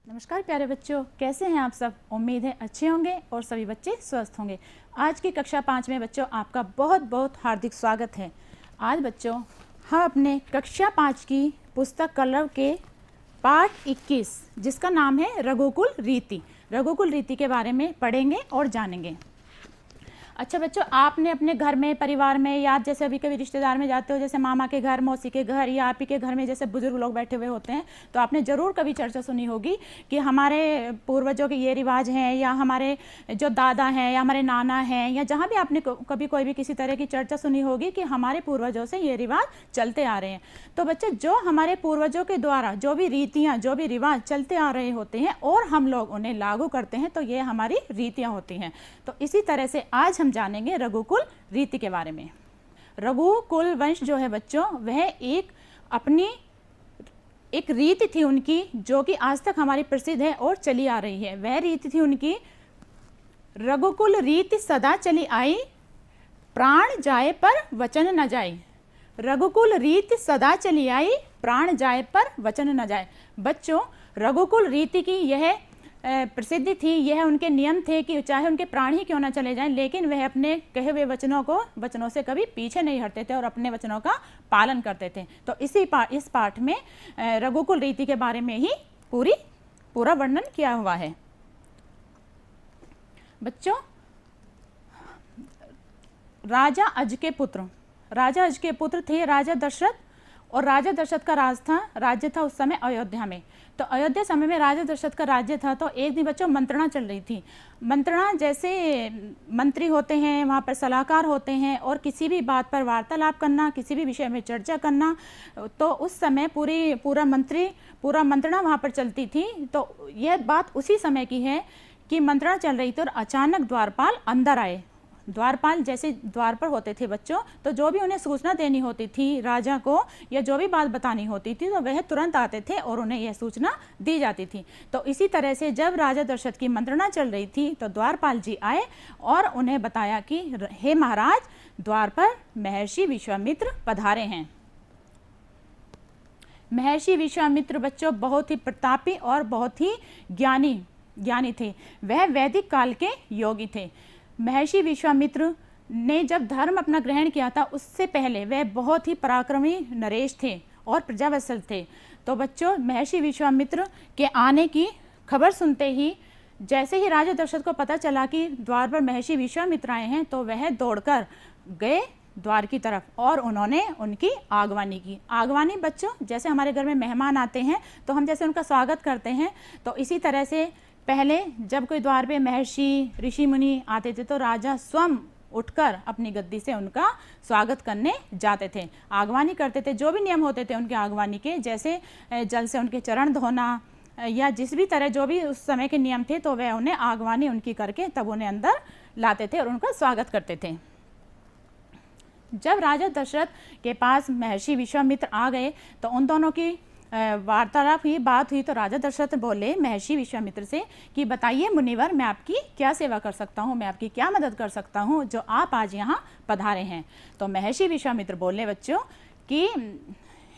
नमस्कार प्यारे बच्चों, कैसे हैं आप सब। उम्मीद है अच्छे होंगे और सभी बच्चे स्वस्थ होंगे। आज की कक्षा 5 में बच्चों आपका बहुत बहुत हार्दिक स्वागत है। आज बच्चों हम अपने कक्षा 5 की पुस्तक कलरव के पाठ 21 जिसका नाम है रघुकुल रीति के बारे में पढ़ेंगे और जानेंगे। अच्छा बच्चों, आपने अपने घर में, परिवार में, या जैसे अभी कभी रिश्तेदार में जाते हो, जैसे मामा के घर, मौसी के घर या आप ही के घर में जैसे बुजुर्ग लोग बैठे हुए होते हैं, तो आपने ज़रूर कभी चर्चा सुनी होगी कि हमारे पूर्वजों के ये रिवाज हैं, या हमारे जो दादा हैं या हमारे नाना हैं, या जहाँ भी आपने कभी कोई भी किसी तरह की चर्चा सुनी होगी कि हमारे पूर्वजों से ये रिवाज चलते आ रहे हैं। तो बच्चे, जो हमारे पूर्वजों के द्वारा जो भी रीतियाँ, जो भी रिवाज चलते आ रहे होते हैं और हम लोग उन्हें लागू करते हैं, तो ये हमारी रीतियाँ होती हैं। तो इसी तरह से आज हम जानेंगे रघुकुल रीति के बारे में। रघुकुल वंश जो है बच्चों, वह एक रीति थी उनकी, जो कि आज तक हमारी प्रसिद्ध है और चली आ रही है। वह रीति थी उनकी, रघुकुल रीति सदा चली आई, प्राण जाए पर वचन न जाए। रघुकुल रीति सदा चली आई, प्राण जाए पर वचन न जाए। बच्चों, रघुकुल रीति की यह प्रसिद्धि थी, यह उनके नियम थे कि चाहे उनके प्राण ही क्यों ना चले जाएं, लेकिन वह अपने कहे हुए वचनों से कभी पीछे नहीं हटते थे और अपने वचनों का पालन करते थे। तो इस पाठ में रघुकुल रीति के बारे में ही पूरा वर्णन किया हुआ है। बच्चों, राजा अज के पुत्र थे राजा दशरथ, और राजा दशरथ का राज्य था उस समय अयोध्या में। तो अयोध्या समय में राजा दशरथ का राज्य था। तो एक दिन बच्चों मंत्रणा चल रही थी। मंत्रणा जैसे मंत्री होते हैं, वहाँ पर सलाहकार होते हैं, और किसी भी बात पर वार्तालाप करना, किसी भी विषय में चर्चा करना, तो उस समय पूरा मंत्रणा वहाँ पर चलती थी। तो यह बात उसी समय की है कि मंत्रणा चल रही थी और अचानक द्वारपाल अंदर आए। द्वारपाल जैसे द्वार पर होते थे बच्चों, तो जो भी उन्हें सूचना देनी होती थी राजा को, या जो भी बात बतानी होती थी, तो वह तुरंत आते थे और उन्हें यह सूचना दी जाती थी। तो इसी तरह से जब राजा दशरथ की मंत्रणा चल रही थी, तो द्वारपाल जी आए और उन्हें बताया कि हे महाराज, द्वार पर महर्षि विश्वामित्र पधारे हैं। महर्षि विश्वामित्र बच्चों बहुत ही प्रतापी और बहुत ही ज्ञानी थे। वह वैदिक काल के योगी थे। महर्षि विश्वामित्र ने जब धर्म अपना ग्रहण किया था, उससे पहले वह बहुत ही पराक्रमी नरेश थे और प्रजावत्सल थे। तो बच्चों, महर्षि विश्वामित्र के आने की खबर सुनते ही, जैसे ही राजा दशरथ को पता चला कि द्वार पर महर्षि विश्वामित्र आए हैं, तो वह दौड़कर गए द्वार की तरफ और उन्होंने उनकी आगवानी की। आगवानी बच्चों, जैसे हमारे घर में मेहमान आते हैं तो हम जैसे उनका स्वागत करते हैं, तो इसी तरह से पहले जब कोई द्वार पे महर्षि, ऋषि मुनि आते थे, तो राजा स्वयं उठकर अपनी गद्दी से उनका स्वागत करने जाते थे, आगवानी करते थे। जो भी नियम होते थे उनके आगवानी के, जैसे जल से उनके चरण धोना या जिस भी तरह जो भी उस समय के नियम थे, तो वह उन्हें आगवानी उनकी करके तब उन्हें अंदर लाते थे और उनका स्वागत करते थे। जब राजा दशरथ के पास महर्षि विश्वामित्र आ गए, तो उन दोनों की वार्तालाप हुई, बात हुई। तो राजा दशरथ बोले महर्षि विश्वामित्र से कि बताइए मुनिवर, मैं आपकी क्या सेवा कर सकता हूँ, मैं आपकी क्या मदद कर सकता हूँ, जो आप आज यहाँ पधारे हैं। तो महर्षि विश्वामित्र बोले बच्चों कि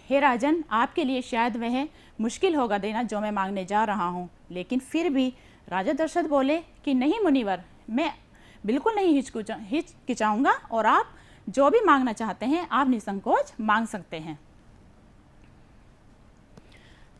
हे राजन, आपके लिए शायद वह मुश्किल होगा देना जो मैं मांगने जा रहा हूँ, लेकिन फिर भी राजा दशरथ बोले कि नहीं मुनिवर, मैं बिल्कुल नहीं हिचकिचाऊँगा, और आप जो भी मांगना चाहते हैं आप निसंकोच मांग सकते हैं।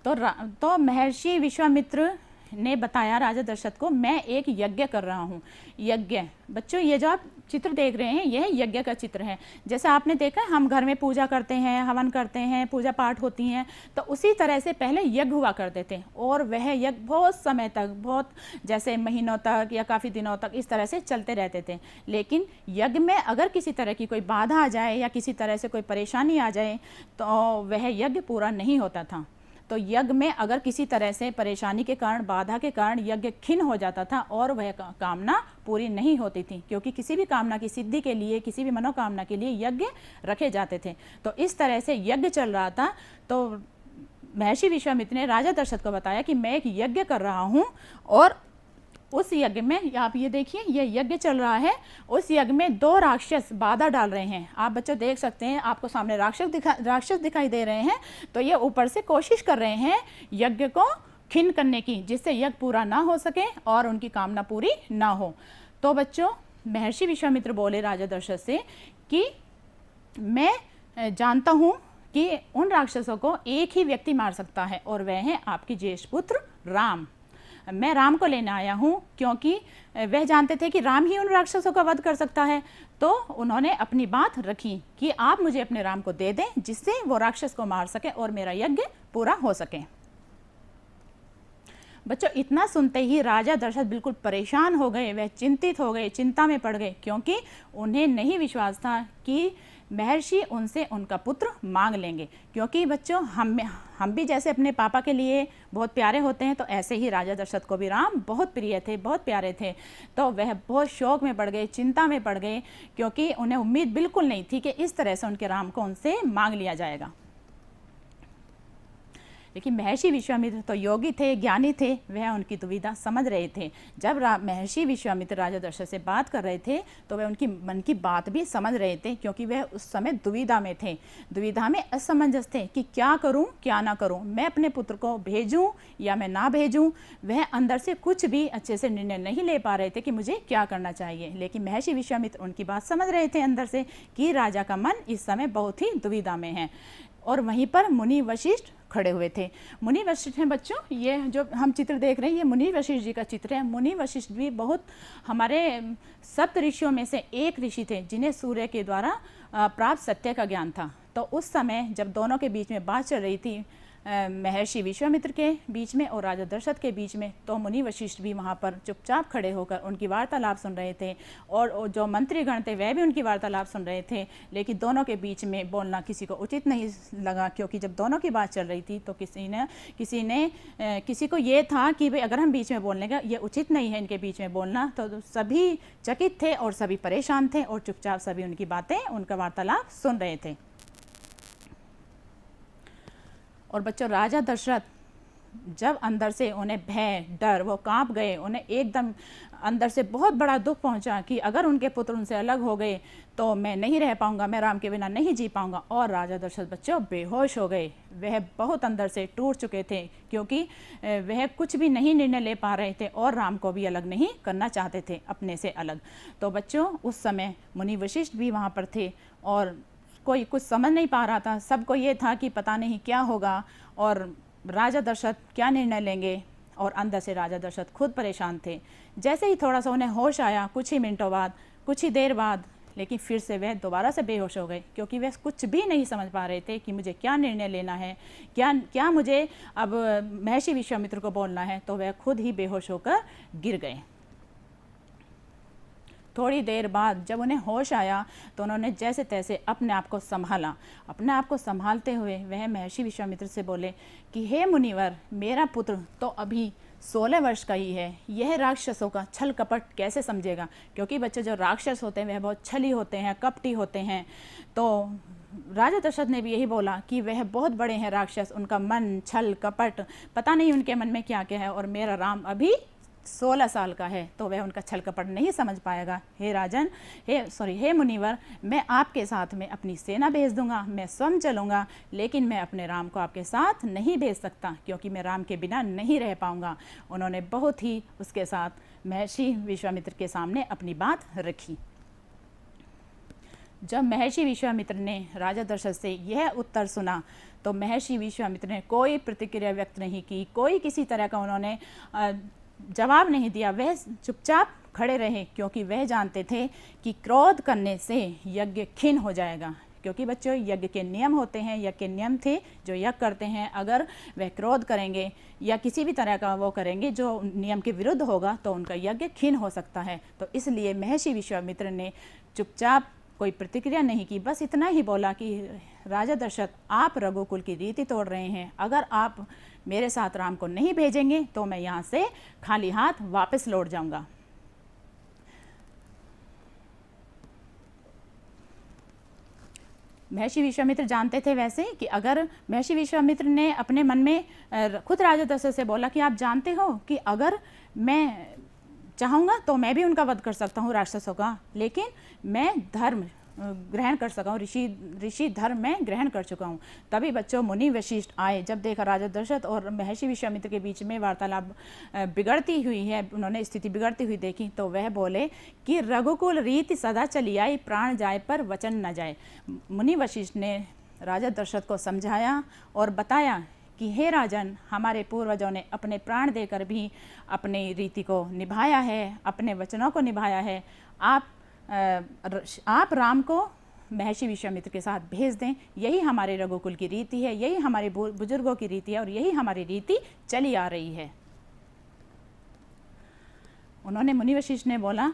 तो महर्षि विश्वामित्र ने बताया राजा दशरथ को, मैं एक यज्ञ कर रहा हूँ। यज्ञ बच्चों, ये जो आप चित्र देख रहे हैं, यह यज्ञ का चित्र है। जैसे आपने देखा हम घर में पूजा करते हैं, हवन करते हैं, पूजा पाठ होती हैं, तो उसी तरह से पहले यज्ञ हुआ करते थे। और वह यज्ञ बहुत समय तक, बहुत जैसे महीनों तक या काफ़ी दिनों तक इस तरह से चलते रहते थे। लेकिन यज्ञ में अगर किसी तरह की कोई बाधा आ जाए या किसी तरह से कोई परेशानी आ जाए, तो वह यज्ञ पूरा नहीं होता था। तो यज्ञ में अगर किसी तरह से परेशानी के कारण, बाधा के कारण यज्ञ खिन्न हो जाता था और वह कामना पूरी नहीं होती थी, क्योंकि किसी भी कामना की सिद्धि के लिए, किसी भी मनोकामना के लिए यज्ञ रखे जाते थे। तो इस तरह से यज्ञ चल रहा था। तो महर्षि विश्वामित्र ने राजा दशरथ को बताया कि मैं एक यज्ञ कर रहा हूँ, और उस यज्ञ में आप ये देखिए, यह यज्ञ चल रहा है। उस यज्ञ में 2 राक्षस बाधा डाल रहे हैं। आप बच्चों देख सकते हैं, आपको सामने राक्षस दिखाई दे रहे हैं। तो ये ऊपर से कोशिश कर रहे हैं यज्ञ को खिन करने की, जिससे यज्ञ पूरा ना हो सके और उनकी कामना पूरी ना हो। तो बच्चों, महर्षि विश्वामित्र बोले राजा दशरथ से कि मैं जानता हूँ कि उन राक्षसों को एक ही व्यक्ति मार सकता है और वह है आपके ज्येष्ठ पुत्र राम। मैं राम को लेने आया हूँ, क्योंकि वह जानते थे कि राम ही उन राक्षसों का वध कर सकता है। तो उन्होंने अपनी बात रखी कि आप मुझे अपने राम को दे दें, जिससे वो राक्षस को मार सके और मेरा यज्ञ पूरा हो सके। बच्चों, इतना सुनते ही राजा दशरथ बिल्कुल परेशान हो गए, वह चिंतित हो गए, चिंता में पड़ गए, क्योंकि उन्हें नहीं विश्वास था कि महर्षि उनसे उनका पुत्र मांग लेंगे। क्योंकि बच्चों, हम भी जैसे अपने पापा के लिए बहुत प्यारे होते हैं, तो ऐसे ही राजा दशरथ को भी राम बहुत प्रिय थे, बहुत प्यारे थे। तो वह बहुत शौक में पड़ गए, चिंता में पड़ गए, क्योंकि उन्हें उम्मीद बिल्कुल नहीं थी कि इस तरह से उनके राम को उनसे मांग लिया जाएगा। लेकिन महर्षि विश्वामित्र तो योगी थे, ज्ञानी थे, वह उनकी दुविधा समझ रहे थे। जब महर्षि विश्वामित्र राजा दशरथ से बात कर रहे थे तो वह उनकी मन की बात भी समझ रहे थे, क्योंकि वह उस समय दुविधा में थे, दुविधा में असमंजस थे कि क्या करूं क्या ना करूं, मैं अपने पुत्र को भेजूं या मैं ना भेजूं। वह अंदर से कुछ भी अच्छे से निर्णय नहीं ले पा रहे थे कि मुझे क्या करना चाहिए। लेकिन महर्षि विश्वामित्र उनकी बात समझ रहे थे अंदर से कि राजा का मन इस समय बहुत ही दुविधा में है। और वहीं पर मुनि वशिष्ठ खड़े हुए थे। मुनि वशिष्ठ हैं बच्चों, ये जो हम चित्र देख रहे हैं, ये मुनि वशिष्ठ जी का चित्र है। मुनि वशिष्ठ भी बहुत हमारे सप्त ऋषियों में से एक ऋषि थे, जिन्हें सूर्य के द्वारा प्राप्त सत्य का ज्ञान था। तो उस समय जब दोनों के बीच में बात चल रही थी, महर्षि विश्वामित्र के बीच में और राजा दशरथ के बीच में, तो मुनि वशिष्ठ भी वहाँ पर चुपचाप खड़े होकर उनकी वार्तालाप सुन रहे थे। और जो मंत्रीगण थे वह भी उनकी वार्तालाप सुन रहे थे। लेकिन दोनों के बीच में बोलना किसी को उचित नहीं लगा, क्योंकि जब दोनों की बात चल रही थी तो किसी को ये था कि भाई अगर हम बीच में बोलने का, ये उचित नहीं है इनके बीच में बोलना। तो सभी चकित थे और सभी परेशान थे और चुपचाप सभी उनकी बातें, उनका वार्तालाप सुन रहे थे। और बच्चों, राजा दशरथ जब अंदर से उन्हें भय, डर, वो कांप गए, उन्हें एकदम अंदर से बहुत बड़ा दुख पहुंचा कि अगर उनके पुत्र उनसे अलग हो गए तो मैं नहीं रह पाऊंगा, मैं राम के बिना नहीं जी पाऊंगा। और राजा दशरथ बच्चों बेहोश हो गए। वह बहुत अंदर से टूट चुके थे, क्योंकि वह कुछ भी नहीं निर्णय ले पा रहे थे और राम को भी अलग नहीं करना चाहते थे, अपने से अलग। तो बच्चों, उस समय मुनि वशिष्ठ भी वहाँ पर थे और कोई कुछ समझ नहीं पा रहा था। सबको ये था कि पता नहीं क्या होगा और राजा दशरथ क्या निर्णय लेंगे। और अंदर से राजा दशरथ खुद परेशान थे। जैसे ही थोड़ा सा उन्हें होश आया, कुछ ही मिनटों बाद, कुछ ही देर बाद, लेकिन फिर से वह दोबारा से बेहोश हो गए, क्योंकि वह कुछ भी नहीं समझ पा रहे थे कि मुझे क्या निर्णय लेना है, क्या मुझे अब महर्षि विश्वामित्र को बोलना है। तो वह खुद ही बेहोश होकर गिर गए। थोड़ी देर बाद जब उन्हें होश आया तो उन्होंने जैसे तैसे अपने आप को संभाला। अपने आप को संभालते हुए वह महर्षि विश्वामित्र से बोले कि हे मुनिवर, मेरा पुत्र तो अभी 16 वर्ष का ही है, यह राक्षसों का छल कपट कैसे समझेगा। क्योंकि बच्चे जो राक्षस होते हैं वह बहुत छली होते हैं, कपटी होते हैं। तो राजा दशरथ ने भी यही बोला कि वह बहुत बड़े हैं राक्षस, उनका मन छल कपट, पता नहीं उनके मन में क्या क्या है, और मेरा राम अभी 16 साल का है, तो वह उनका छल कपट नहीं समझ पाएगा। हे मुनिवर, मैं आपके साथ में अपनी सेना भेज दूंगा, मैं स्वयं चलूंगा, लेकिन मैं अपने राम को आपके साथ नहीं भेज सकता, क्योंकि मैं राम के बिना नहीं रह पाऊंगा। उन्होंने बहुत ही उसके साथ महर्षि विश्वामित्र के सामने अपनी बात रखी। जब महर्षि विश्वामित्र ने राजा दशरथ से यह उत्तर सुना तो महर्षि विश्वामित्र ने कोई प्रतिक्रिया व्यक्त नहीं की, कोई किसी तरह का उन्होंने जवाब नहीं दिया। वह चुपचाप खड़े रहे, क्योंकि वह जानते थे कि क्रोध करने से यज्ञ खिन हो जाएगा। क्योंकि बच्चों, यज्ञ के नियम होते हैं, यज्ञ के नियम थे जो यज्ञ करते हैं, अगर वह क्रोध करेंगे या किसी भी तरह का वो करेंगे जो नियम के विरुद्ध होगा तो उनका यज्ञ खिन हो सकता है। तो इसलिए महर्षि विश्वामित्र ने चुपचाप कोई प्रतिक्रिया नहीं की, बस इतना ही बोला कि राजा दशरथ, आप रघुकुल की रीति तोड़ रहे हैं, अगर आप मेरे साथ राम को नहीं भेजेंगे तो मैं यहाँ से खाली हाथ वापस लौट जाऊंगा। महर्षि विश्वामित्र जानते थे वैसे कि अगर महर्षि विश्वामित्र ने अपने मन में खुद राजा दशरथ से बोला कि आप जानते हो कि अगर मैं चाहूँगा तो मैं भी उनका वध कर सकता हूँ राक्षसों का, लेकिन मैं धर्म ग्रहण कर सका हूँ, ऋषि धर्म में ग्रहण कर चुका हूँ। तभी बच्चों मुनि वशिष्ठ आए। जब देखा राजा दशरथ और महर्षि विश्वामित्र के बीच में वार्तालाप बिगड़ती हुई है, उन्होंने स्थिति बिगड़ती हुई देखी, तो वह बोले कि रघुकुल रीति सदा चली आई, प्राण जाए पर वचन न जाए। मुनि वशिष्ठ ने राजा दशरथ को समझाया और बताया कि हे राजन, हमारे पूर्वजों ने अपने प्राण देकर भी अपनी रीति को निभाया है, अपने वचनों को निभाया है। आप राम को महर्षि विश्वामित्र के साथ भेज दें, यही हमारे रघुकुल की रीति है, यही हमारे बुजुर्गों की रीति है और यही हमारी रीति चली आ रही है। उन्होंने मुनि वशिष्ठ ने बोला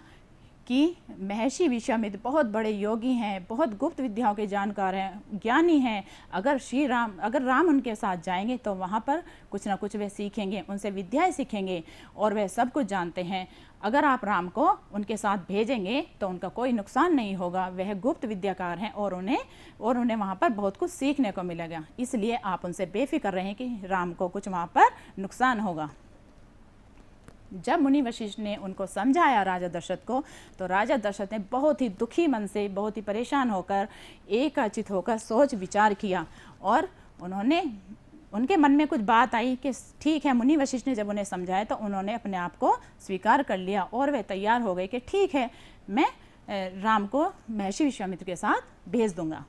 कि महर्षि विश्वामित्र बहुत बड़े योगी हैं, बहुत गुप्त विद्याओं के जानकार हैं, ज्ञानी हैं। अगर राम उनके साथ जाएंगे तो वहाँ पर कुछ ना कुछ वे सीखेंगे, उनसे विद्याएं सीखेंगे और वह सब कुछ जानते हैं। अगर आप राम को उनके साथ भेजेंगे तो उनका कोई नुकसान नहीं होगा, वह गुप्त विद्याकार हैं और उन्हें वहाँ पर बहुत कुछ सीखने को मिलेगा। इसलिए आप उनसे बेफिक्र रहें कि राम को कुछ वहाँ पर नुकसान होगा। जब मुनि वशिष्ठ ने उनको समझाया राजा दशरथ को, तो राजा दशरथ ने बहुत ही दुखी मन से, बहुत ही परेशान होकर, एकाचित होकर सोच विचार किया और उनके मन में कुछ बात आई कि ठीक है। मुनि वशिष्ठ ने जब उन्हें समझाया तो उन्होंने अपने आप को स्वीकार कर लिया और वे तैयार हो गए कि ठीक है, मैं राम को महर्षि विश्वामित्र के साथ भेज दूंगा।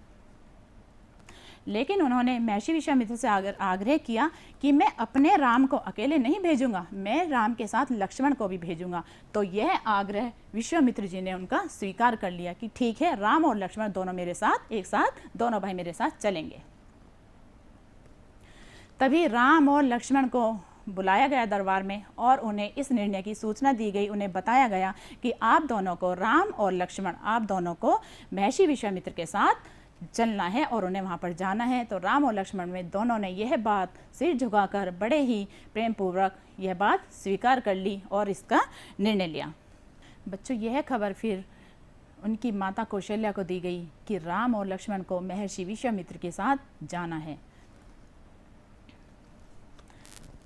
लेकिन उन्होंने महर्षि विश्वामित्र से आग्रह किया कि मैं अपने राम को अकेले नहीं भेजूंगा, मैं राम के साथ लक्ष्मण को भी भेजूंगा। तो यह आग्रह विश्वामित्र जी ने उनका स्वीकार कर लिया कि ठीक है, राम और लक्ष्मण दोनों मेरे साथ, एक साथ दोनों भाई मेरे साथ चलेंगे। तभी राम और लक्ष्मण को बुलाया गया दरबार में और उन्हें इस निर्णय की सूचना दी गई। उन्हें बताया गया कि आप दोनों को, राम और लक्ष्मण, आप दोनों को महर्षि विश्वामित्र के साथ चलना है और उन्हें वहाँ पर जाना है। तो राम और लक्ष्मण में दोनों ने यह बात सिर झुकाकर बड़े ही प्रेम पूर्वक यह बात स्वीकार कर ली और इसका निर्णय लिया। बच्चों, यह खबर फिर उनकी माता कौशल्या को दी गई कि राम और लक्ष्मण को महर्षि विश्वामित्र के साथ जाना है।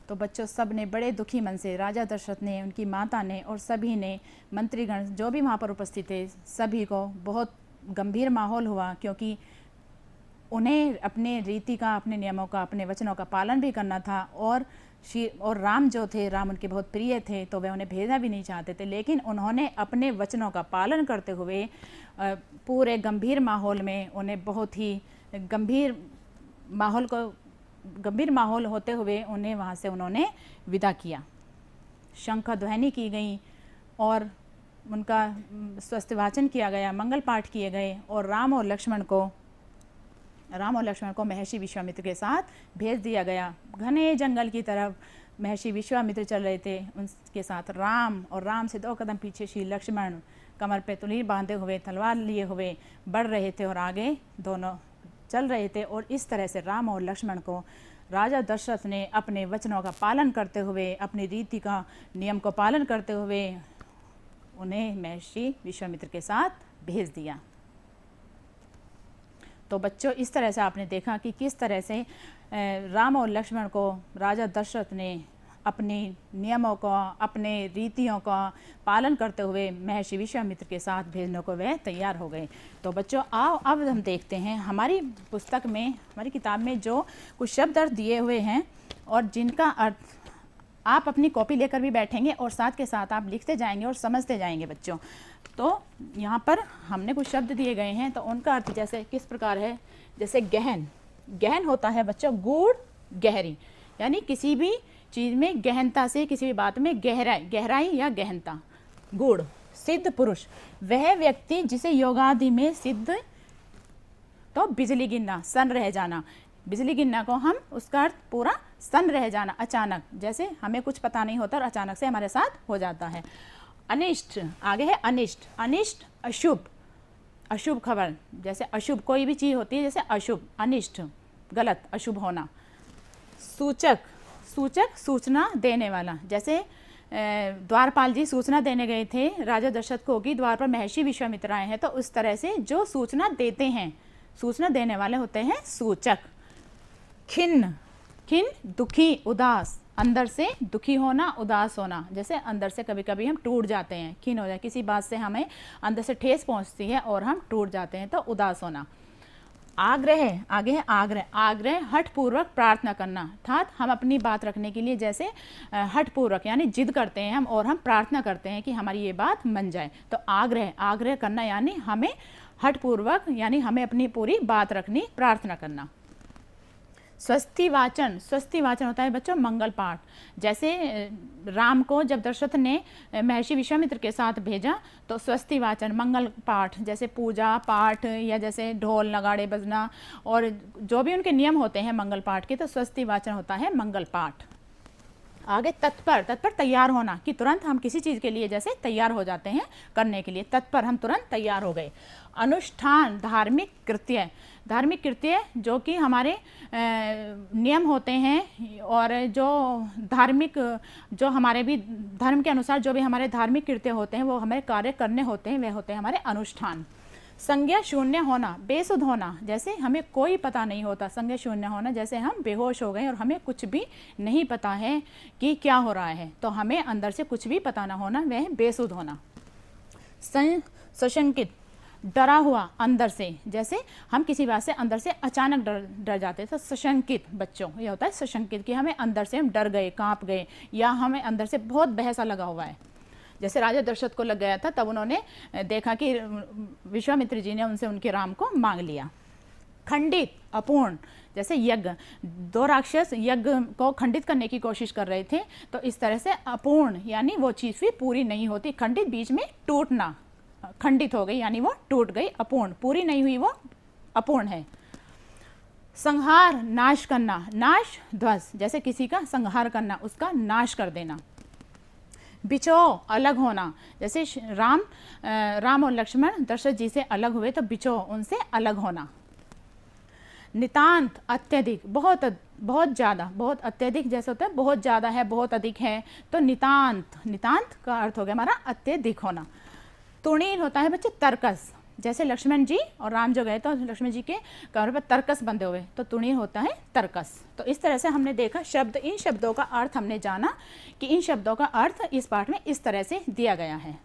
तो बच्चों, सब ने बड़े दुखी मन से, राजा दशरथ ने, उनकी माता ने और सभी ने, मंत्रीगण जो भी वहाँ पर उपस्थित थे, सभी को बहुत गंभीर माहौल हुआ, क्योंकि उन्हें अपने रीति का, अपने नियमों का, अपने वचनों का पालन भी करना था और राम जो थे, राम उनके बहुत प्रिय थे, तो वे उन्हें भेजना भी नहीं चाहते थे। लेकिन उन्होंने अपने वचनों का पालन करते हुए पूरे गंभीर माहौल में उन्हें बहुत ही गंभीर माहौल होते हुए उन्हें वहाँ से उन्होंने विदा किया। शंख ध्वनि की गई और उनका स्वस्तिवाचन किया गया, मंगल पाठ किए गए और राम और लक्ष्मण को महर्षि विश्वामित्र के साथ भेज दिया गया। घने जंगल की तरफ महर्षि विश्वामित्र चल रहे थे, उनके साथ राम, और राम से 2 कदम पीछे श्री लक्ष्मण कमर पे तुलीर बांधे हुए, तलवार लिए हुए बढ़ रहे थे और आगे दोनों चल रहे थे। और इस तरह से राम और लक्ष्मण को राजा दशरथ ने अपने वचनों का पालन करते हुए, अपनी रीति का, नियम को पालन करते हुए उन्हें महर्षि विश्वामित्र के साथ भेज दिया। तो बच्चों, इस तरह से आपने देखा कि किस तरह से राम और लक्ष्मण को राजा दशरथ ने अपने नियमों का, अपने रीतियों का पालन करते हुए महर्षि विश्वामित्र के साथ भेजने को वे तैयार हो गए। तो बच्चों, आओ अब हम देखते हैं हमारी पुस्तक में, हमारी किताब में जो कुछ शब्द अर्थ दिए हुए हैं और जिनका अर्थ आप अपनी कॉपी लेकर भी बैठेंगे और साथ के साथ आप लिखते जाएंगे और समझते जाएंगे। बच्चों, तो यहाँ पर हमने कुछ शब्द दिए गए हैं, तो उनका अर्थ जैसे किस प्रकार है। जैसे गहन, गहन होता है बच्चों गूढ़, गहरी, यानी किसी भी चीज़ में गहनता से, किसी भी बात में गहराई या गहनता। गूढ़। सिद्ध पुरुष, वह व्यक्ति जिसे योगादि में सिद्ध, तो बिजली गिरना, सन रह जाना। बिजली गिरना को हम, उसका अर्थ पूरा सन रह जाना, अचानक, जैसे हमें कुछ पता नहीं होता और अचानक से हमारे साथ हो जाता है। अनिष्ट, आगे है अनिष्ट। अनिष्ट अशुभ, अशुभ खबर, जैसे अशुभ कोई भी चीज़ होती है, जैसे अशुभ, अनिष्ट, गलत, अशुभ होना। सूचक, सूचक सूचना देने वाला, जैसे द्वारपाल जी सूचना देने गए थे राजा दशरथ को कि द्वार पर महर्षि विश्वामित्र आए हैं, तो उस तरह से जो सूचना देते हैं, सूचना देने वाले होते हैं सूचक। खिन्न, खिन्न दुखी, उदास, अंदर से दुखी होना, उदास होना, जैसे अंदर से कभी कभी हम टूट जाते हैं, खीन हो जाए, किसी बात से हमें अंदर से ठेस पहुंचती है और हम टूट जाते हैं, तो उदास होना। आग्रह, आगे है आग्रह, आग्रह हठपूर्वक प्रार्थना करना, अर्थात हम अपनी बात रखने के लिए जैसे हठपूर्वक यानी जिद करते हैं हम और हम प्रार्थना करते हैं कि हमारी ये बात मन जाए, तो आग्रह, आग्रह करना यानी हमें हठपूर्वक यानी हमें अपनी पूरी बात रखनी, प्रार्थना करना। स्वस्ति वाचन, स्वस्ति वाचन होता है बच्चों मंगल पाठ, जैसे राम को जब दशरथ ने महर्षि विश्वामित्र के साथ भेजा तो स्वस्ति वाचन मंगल पाठ, जैसे पूजा पाठ या जैसे ढोल नगाड़े बजना और जो भी उनके नियम होते हैं मंगल पाठ के, तो स्वस्ति वाचन होता है मंगल पाठ। आगे तत्पर, तत्पर तैयार होना, कि तुरंत हम किसी चीज़ के लिए जैसे तैयार हो जाते हैं करने के लिए, तत्पर हम तुरंत तैयार हो गए। अनुष्ठान, धार्मिक कृत्य, धार्मिक कृत्य जो कि हमारे नियम होते हैं और जो धार्मिक, जो हमारे भी धर्म के अनुसार जो भी हमारे धार्मिक कृत्य होते हैं वो हमें कार्य करने होते हैं, वे होते हैं हमारे अनुष्ठान। संज्ञा शून्य होना, बेसुध होना, जैसे हमें कोई पता नहीं होता, संज्ञा शून्य होना जैसे हम बेहोश हो गए और हमें कुछ भी नहीं पता है कि क्या हो रहा है, तो हमें अंदर से कुछ भी पता ना होना, वह बेसुध होना। सशंकित, डरा हुआ अंदर से, जैसे हम किसी बात से अंदर से अचानक डर जाते हैं, तो सशंकित बच्चों ये होता है सशंकित, कि हमें अंदर से हम डर गए, कांप गए, या हमें अंदर से बहुत बहसा लगा हुआ है। जैसे राजा दशरथ को लग गया था, तब उन्होंने देखा कि विश्वामित्र जी ने उनसे उनके राम को मांग लिया। खंडित, अपूर्ण, जैसे यज्ञ, दो राक्षस यज्ञ को खंडित करने की कोशिश कर रहे थे, तो इस तरह से अपूर्ण यानी वो चीज़ भी पूरी नहीं होती, खंडित बीच में टूटना, खंडित हो गई यानी वो टूट गई, अपूर्ण पूरी नहीं हुई, वो अपूर्ण है। संहार, नाश करना, नाश ध्वंस, जैसे किसी का संहार करना, उसका नाश कर देना। बिछो, अलग होना, जैसे राम और लक्ष्मण दशरथ जी से अलग हुए तो बिछो, उनसे अलग होना। नितांत, अत्यधिक, बहुत बहुत ज़्यादा, बहुत अत्यधिक जैसे होता है बहुत ज़्यादा है, बहुत अधिक है, तो नितांत, नितांत का अर्थ हो गया हमारा अत्यधिक होना। तुणीर होता है बच्चे तर्कस, जैसे लक्ष्मण जी और राम जो गए तो लक्ष्मण जी के कमर पर तर्कस बंधे हुए, तो तुणीर होता है तर्कस। तो इस तरह से हमने देखा शब्द, इन शब्दों का अर्थ हमने जाना कि इन शब्दों का अर्थ इस पाठ में इस तरह से दिया गया है।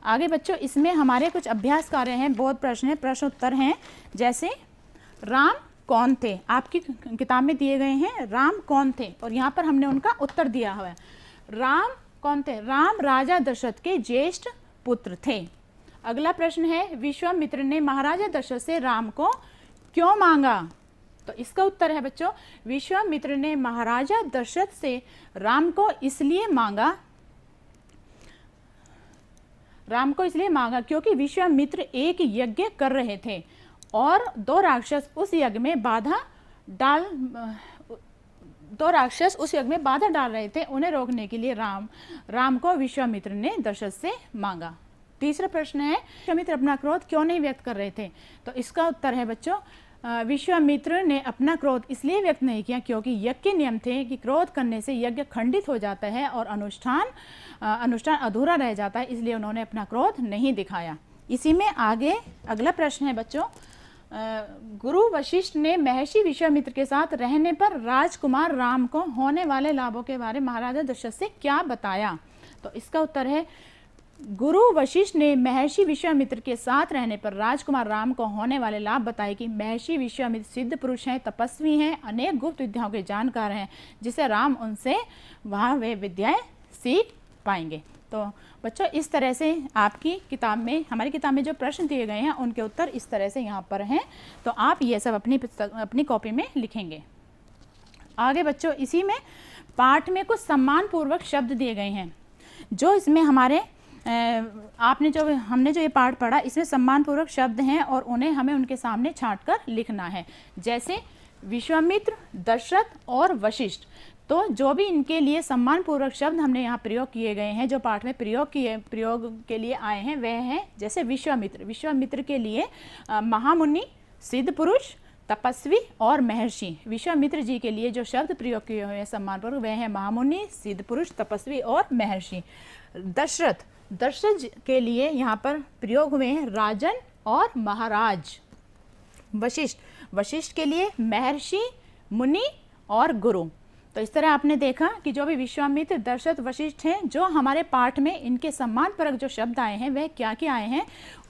आगे बच्चों इसमें हमारे कुछ अभ्यास कार्य हैं, बहुत प्रश्न हैं, प्रश्न उत्तर हैं, जैसे राम कौन थे, आपकी किताब में दिए गए हैं राम कौन थे और यहाँ पर हमने उनका उत्तर दिया हुआ है। राम कौन थे? राम राजा दशरथ के ज्येष्ठ पुत्र थे। अगला प्रश्न है विश्वामित्र ने महाराजा दशरथ से राम को क्यों मांगा? तो इसका उत्तर है बच्चों, विश्वामित्र ने महाराजा दशरथ से राम को इसलिए मांगा, क्योंकि विश्वामित्र एक यज्ञ कर रहे थे और दो राक्षस उस यज्ञ में बाधा डाल रहे थे। उन्हें रोकने के लिए राम को विश्वामित्र ने दशरथ से मांगा। तीसरा प्रश्न है विश्वामित्र अपना क्रोध क्यों नहीं व्यक्त कर रहे थे? तो इसका उत्तर है बच्चों, विश्वामित्र ने अपना क्रोध इसलिए व्यक्त नहीं किया क्योंकि यज्ञ के नियम थे कि क्रोध करने से यज्ञ खंडित हो जाता है और अनुष्ठान अधूरा रह जाता है, इसलिए उन्होंने अपना क्रोध नहीं दिखाया। इसी में आगे अगला प्रश्न है बच्चों, गुरु वशिष्ठ ने महर्षि विश्वामित्र के साथ रहने पर राजकुमार राम को होने वाले लाभों के बारे में महाराजा दशरथ से क्या बताया? तो इसका उत्तर है गुरु वशिष्ठ ने महर्षि विश्वामित्र के साथ रहने पर राजकुमार राम को होने वाले लाभ बताए कि महर्षि विश्वामित्र सिद्ध पुरुष हैं, तपस्वी हैं, अनेक गुप्त विद्याओं के जानकार हैं, जिसे राम उनसे वहाँ वे विद्याएं सीख पाएंगे। तो बच्चों इस तरह से आपकी किताब में, हमारी किताब में जो प्रश्न दिए गए हैं उनके उत्तर इस तरह से यहाँ पर हैं, तो आप ये सब अपनी कॉपी में लिखेंगे। आगे बच्चों इसी में पाठ में कुछ सम्मानपूर्वक शब्द दिए गए हैं, जो इसमें हमारे हमने जो ये पाठ पढ़ा इसमें सम्मानपूर्वक शब्द हैं और उन्हें हमें उनके सामने छांट कर लिखना है। जैसे विश्वामित्र, दशरथ और वशिष्ठ, तो जो भी इनके लिए सम्मानपूर्वक शब्द हमने यहाँ प्रयोग किए गए हैं, जो पाठ में प्रयोग के लिए आए हैं, वह हैं जैसे विश्वामित्र के लिए महामुनि, सिद्ध पुरुष, तपस्वी और महर्षि। विश्वामित्र जी के लिए जो शब्द प्रयोग किए हुए हैं सम्मानपूर्वक, वह हैं महामुनि, सिद्ध पुरुष, तपस्वी और महर्षि। दशरथ के लिए यहाँ पर प्रयोग हुए हैं राजन और महाराज। वशिष्ठ के लिए महर्षि, मुनि और गुरु। तो इस तरह आपने देखा कि जो भी विश्वामित्र, दशरथ, वशिष्ठ हैं, जो हमारे पाठ में इनके सम्मानपरक जो शब्द आए हैं वह क्या क्या आए हैं,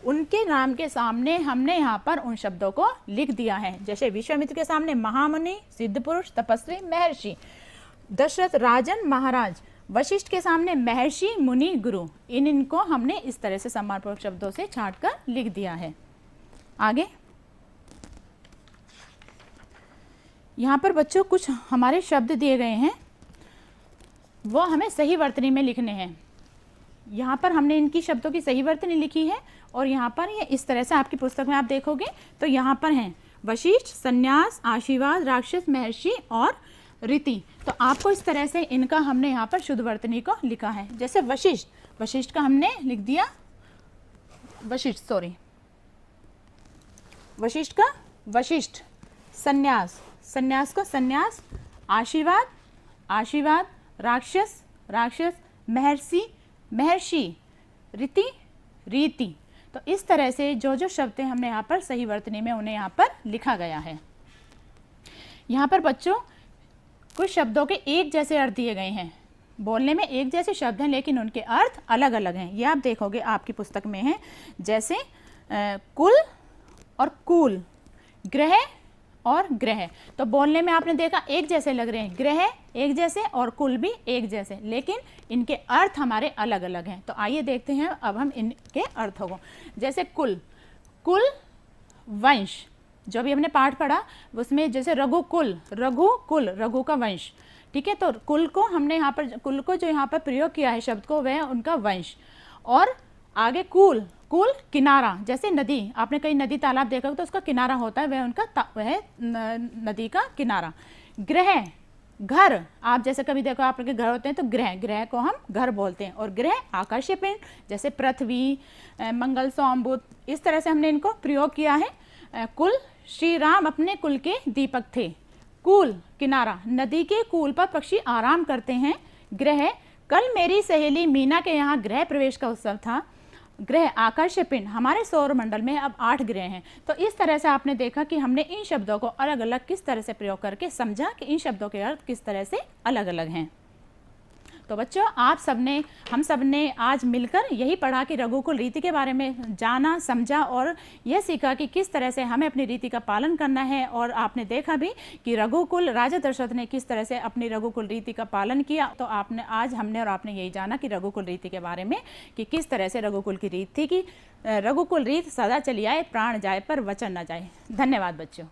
उनके नाम के सामने हमने यहाँ पर उन शब्दों को लिख दिया है। जैसे विश्वामित्र के सामने महामुनि, सिद्ध पुरुष, तपस्वी, महर्षि, दशरथ राजन, महाराज, वशिष्ठ के सामने महर्षि, मुनि, गुरु, इनको हमने इस तरह से सम्मानपूर्वक शब्दों से छांट कर लिख दिया है। आगे यहाँ पर बच्चों कुछ हमारे शब्द दिए गए हैं, वो हमें सही वर्तनी में लिखने हैं। यहाँ पर हमने इनकी शब्दों की सही वर्तनी लिखी है और यहाँ पर ये इस तरह से आपकी पुस्तक में आप देखोगे तो यहाँ पर हैं वशिष्ठ, संन्यास, आशीर्वाद, राक्षस, महर्षि और रीति। तो आपको इस तरह से इनका हमने यहाँ पर शुद्ध वर्तनी को लिखा है। जैसे वशिष्ठ, वशिष्ठ का हमने लिख दिया वशिष्ठ का वशिष्ठ, संन्यास, संन्यास को संन्यास, आशीर्वाद, आशीर्वाद, राक्षस, राक्षस, महर्षि, महर्षि, रीति, रीति। तो इस तरह से जो जो शब्द हमने यहाँ पर सही वर्तनी में उन्हें यहाँ पर लिखा गया है। यहाँ पर बच्चों कुछ शब्दों के एक जैसे अर्थ दिए गए हैं, बोलने में एक जैसे शब्द हैं लेकिन उनके अर्थ अलग अलग हैं। ये आप देखोगे आपकी पुस्तक में है। जैसे कुल और कूल, ग्रह और ग्रह, तो बोलने में आपने देखा एक जैसे लग रहे हैं, ग्रह एक जैसे और कुल भी एक जैसे, लेकिन इनके अर्थ हमारे अलग अलग हैं। तो आइए देखते हैं अब हम इनके अर्थों को। जैसे कुल, कुल वंश, जो भी हमने पाठ पढ़ा उसमें जैसे रघुकुल, रघुकुल, रघु का वंश, ठीक है। तो कुल को हमने यहाँ पर, कुल को जो यहाँ पर प्रयोग किया है शब्द को, वह उनका वंश। और आगे कूल, कूल किनारा, जैसे नदी, आपने कहीं नदी तालाब देखा हो तो उसका किनारा होता है, वह उनका वह नदी का किनारा। ग्रह, घर, आप जैसे कभी देखो आपके घर होते हैं तो ग्रह, ग्रह को हम घर बोलते हैं। और ग्रह आकाशीय पिंड, जैसे पृथ्वी, मंगल, सोम, बुध, इस तरह से हमने इनको प्रयोग किया है। कुल, श्री राम अपने कुल के दीपक थे। कूल किनारा, नदी के कूल पर पक्षी आराम करते हैं। ग्रह, कल मेरी सहेली मीना के यहाँ गृह प्रवेश का उत्सव था। ग्रह आकाशीय पिंड, हमारे सौर मंडल में अब 8 ग्रह हैं। तो इस तरह से आपने देखा कि हमने इन शब्दों को अलग अलग किस तरह से प्रयोग करके समझा कि इन शब्दों के अर्थ किस तरह से अलग अलग हैं। तो बच्चों आप सबने, हम सबने आज मिलकर यही पढ़ा कि रघुकुल रीति के बारे में जाना, समझा और यह सीखा कि किस तरह से हमें अपनी रीति का पालन करना है। और आपने देखा भी कि रघुकुल राजा दशरथ ने किस तरह से अपनी रघुकुल रीति का पालन किया। तो आपने, आज हमने और आपने यही जाना कि रघुकुल रीति के बारे में कि किस तरह से रघुकुल की रीत थी कि रघुकुल रीत सदा चली आए, प्राण जाए पर वचन न जाए। धन्यवाद बच्चों।